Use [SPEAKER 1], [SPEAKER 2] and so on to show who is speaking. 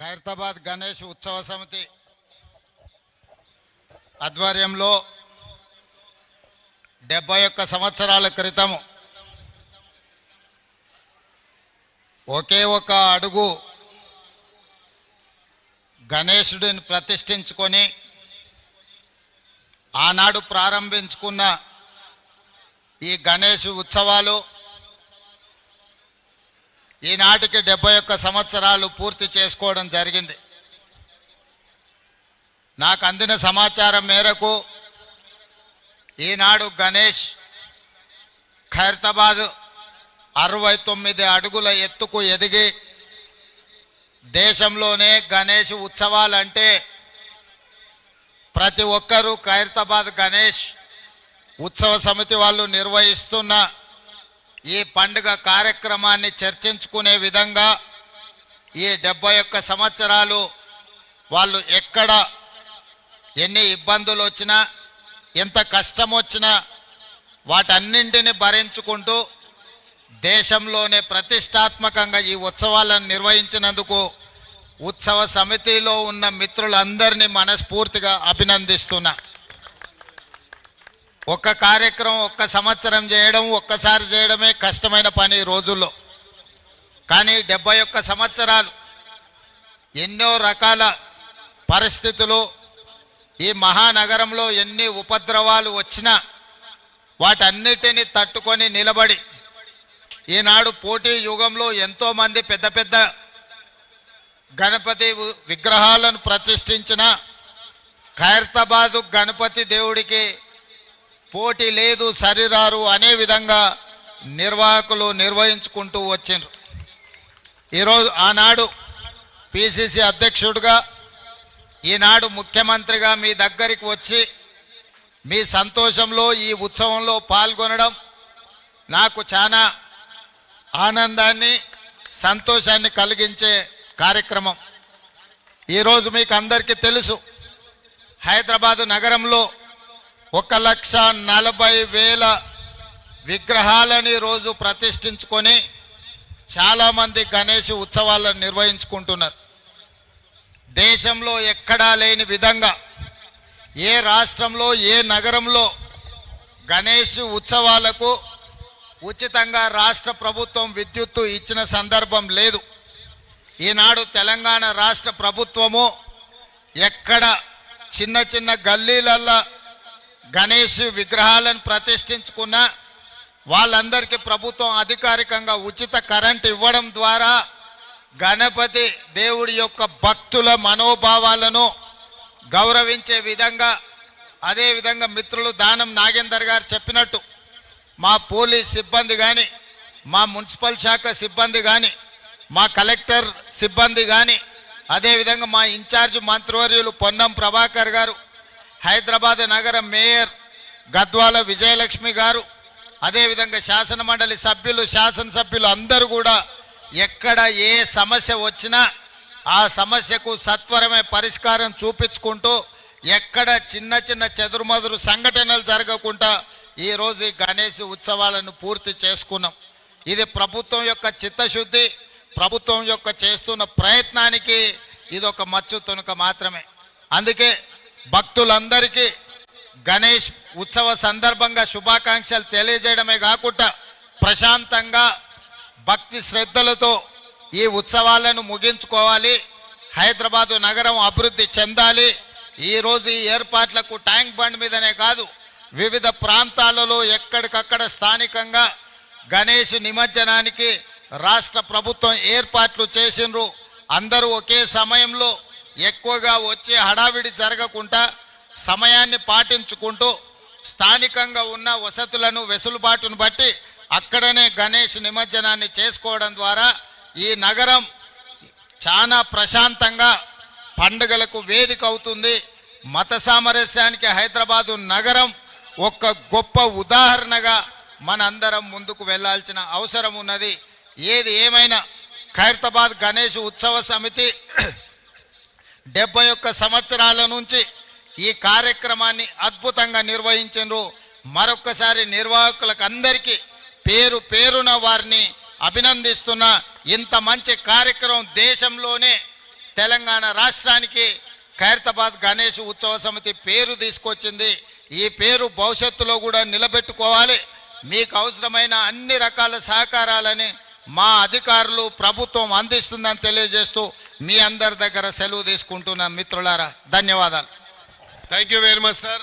[SPEAKER 1] ఖైరతాబాద్ గణేష్ ఉత్సవ సమితి ఆధ్వర్యంలో 71 సంవత్సరాల క్రితం ఒకే ఒక అడుగు గణేశుడిని ప్రతిష్ఠించుకొని ఆనాడు ప్రారంభించుకున్న ఈ గణేష్ ఉత్సవాలు ఈనాటికి 71 సంవత్సరాలు పూర్తి చేసుకోవడం జరిగింది. నాకు అందిన సమాచారం మేరకు ఈనాడు గణేష్ ఖైరతాబాద్ 69 అడుగుల ఎత్తుకు ఎదిగి దేశంలోనే గణేష్ ఉత్సవాలంటే ప్రతి ఒక్కరూ ఖైరతాబాద్ గణేష్ ఉత్సవ సమితి వాళ్ళు నిర్వహిస్తున్న ఈ పండుగ కార్యక్రమాన్ని చర్చించుకునే విధంగా ఈ 71 సంవత్సరాలు వాళ్ళు ఎక్కడ ఎన్ని ఇబ్బందులు వచ్చినా ఎంత కష్టం వచ్చినా వాటన్నింటిని భరించుకుంటూ దేశంలోనే ప్రతిష్టాత్మకంగా ఈ ఉత్సవాలను నిర్వహించినందుకు ఉత్సవ సమితిలో ఉన్న మిత్రులందరినీ మనస్ఫూర్తిగా అభినందిస్తున్నా. ఒక్క కార్యక్రమం ఒక్క సంవత్సరం చేయడం ఒక్కసారి చేయడమే కష్టమైన పని ఈ రోజుల్లో. కానీ 71 సంవత్సరాలు ఎన్నో రకాల పరిస్థితులు ఈ మహానగరంలో ఎన్ని ఉపద్రవాలు వచ్చినా వాటన్నిటిని తట్టుకొని నిలబడి ఈనాడు పోటీ యుగంలో ఎంతో మంది పెద్ద పెద్ద గణపతి విగ్రహాలను ప్రతిష్ఠించిన ఖైరతాబాదు గణపతి దేవుడికి పోటీ లేదు సరిరారు అనే విధంగా నిర్వాహకులు నిర్వహించుకుంటూ వచ్చిండ్రు. ఈరోజు ఆనాడు పిసిసి అధ్యక్షుడిగా ఈనాడు ముఖ్యమంత్రిగా మీ దగ్గరికి వచ్చి మీ సంతోషంలో ఈ ఉత్సవంలో పాల్గొనడం నాకు చాలా ఆనందాన్ని సంతోషాన్ని కలిగించే కార్యక్రమం. ఈరోజు మీకు అందరికీ తెలుసు, హైదరాబాదు నగరంలో 1,40,000 విగ్రహాలని రోజు ప్రతిష్ఠించుకొని చాలామంది గణేష్ ఉత్సవాలను నిర్వహించుకుంటున్నారు. దేశంలో ఎక్కడా లేని విధంగా ఏ రాష్ట్రంలో ఏ నగరంలో గణేష్ ఉత్సవాలకు ఉచితంగా రాష్ట్ర ప్రభుత్వం విద్యుత్తు ఇచ్చిన సందర్భం లేదు. ఈనాడు తెలంగాణ రాష్ట్ర ప్రభుత్వము ఎక్కడ చిన్న చిన్న గల్లీలల్లో గణేష్ విగ్రహాలను ప్రతిష్ఠించుకున్న వాళ్ళందరికీ ప్రభుత్వం అధికారికంగా ఉచిత కరెంట్ ఇవ్వడం ద్వారా గణపతి దేవుడి యొక్క భక్తుల మనోభావాలను గౌరవించే విధంగా, అదేవిధంగా మిత్రులు దానం నాగేందర్ గారు చెప్పినట్టు మా పోలీస్ సిబ్బంది కానీ, మా మున్సిపల్ శాఖ సిబ్బంది కానీ, మా కలెక్టర్ సిబ్బంది కానీ, అదేవిధంగా మా ఇన్ఛార్జ్ మంత్రివర్యులు పొన్నం ప్రభాకర్ గారు, హైదరాబాద్ నగర మేయర్ గద్వాల విజయలక్ష్మి గారు, అదేవిధంగా శాసనమండలి సభ్యులు శాసనసభ్యులు అందరూ కూడా ఎక్కడ ఏ సమస్య వచ్చినా ఆ సమస్యకు సత్వరమే పరిష్కారం చూపించుకుంటూ ఎక్కడ చిన్న చిన్న చెదురుమదురు సంఘటనలు జరగకుండా ఈరోజు ఈ గణేష్ ఉత్సవాలను పూర్తి చేసుకున్నాం. ఇది ప్రభుత్వం యొక్క చిత్తశుద్ధి, ప్రభుత్వం యొక్క చేస్తున్న ప్రయత్నానికి ఇది ఒక మచ్చు తునక మాత్రమే. అందుకే భక్తులందరికీ గణేష్ ఉత్సవ సందర్భంగా శుభాకాంక్షలు తెలియజేయడమే కాకుండా ప్రశాంతంగా భక్తి శ్రద్ధలతో ఈ ఉత్సవాలను ముగించుకోవాలి, హైదరాబాదు నగరం అభివృద్ధి చెందాలి. ఈరోజు ఈ ఏర్పాట్లకు ట్యాంక్ బండ్ మీదనే కాదు వివిధ ప్రాంతాలలో ఎక్కడికక్కడ స్థానికంగా గణేష్ నిమజ్జనానికి రాష్ట్ర ప్రభుత్వం ఏర్పాట్లు చేసిండ్రు. అందరూ ఒకే సమయంలో ఎక్కువగా వచ్చే హడావిడి జరగకుండా సమయాన్ని పాటించుకుంటూ స్థానికంగా ఉన్న వసతులను వెసులుబాటును బట్టి అక్కడనే గణేష్ నిమజ్జనాన్ని చేసుకోవడం ద్వారా ఈ నగరం చాలా ప్రశాంతంగా పండుగలకు వేదిక అవుతుంది. మత సామరస్యానికి హైదరాబాదు నగరం ఒక గొప్ప ఉదాహరణగా మనందరం ముందుకు వెళ్లాల్సిన అవసరం ఉన్నది. ఏది ఏమైనా ఖైరతాబాద్ గణేష్ ఉత్సవ సమితి 71 సంవత్సరాల నుంచి ఈ కార్యక్రమాన్ని అద్భుతంగా నిర్వహించారు. మరొక్కసారి నిర్వాహకులకు అందరికీ పేరు పేరున వారిని అభినందిస్తున్నా. ఇంత మంచి కార్యక్రమం దేశంలోనే తెలంగాణ రాష్ట్రానికి ఖైరతాబాద్ గణేష్ ఉత్సవ సమితి పేరు తీసుకొచ్చింది. ఈ పేరు భవిష్యత్తులో కూడా నిలబెట్టుకోవాలి. మీకు అవసరమైన అన్ని రకాల సహకారాలని మా అధికారులు ప్రభుత్వం అందిస్తుందని తెలియజేస్తూ మీ అందరి దగ్గర సెలవు తీసుకుంటున్న మిత్రులారా ధన్యవాదాలు.
[SPEAKER 2] Thank you very much sir.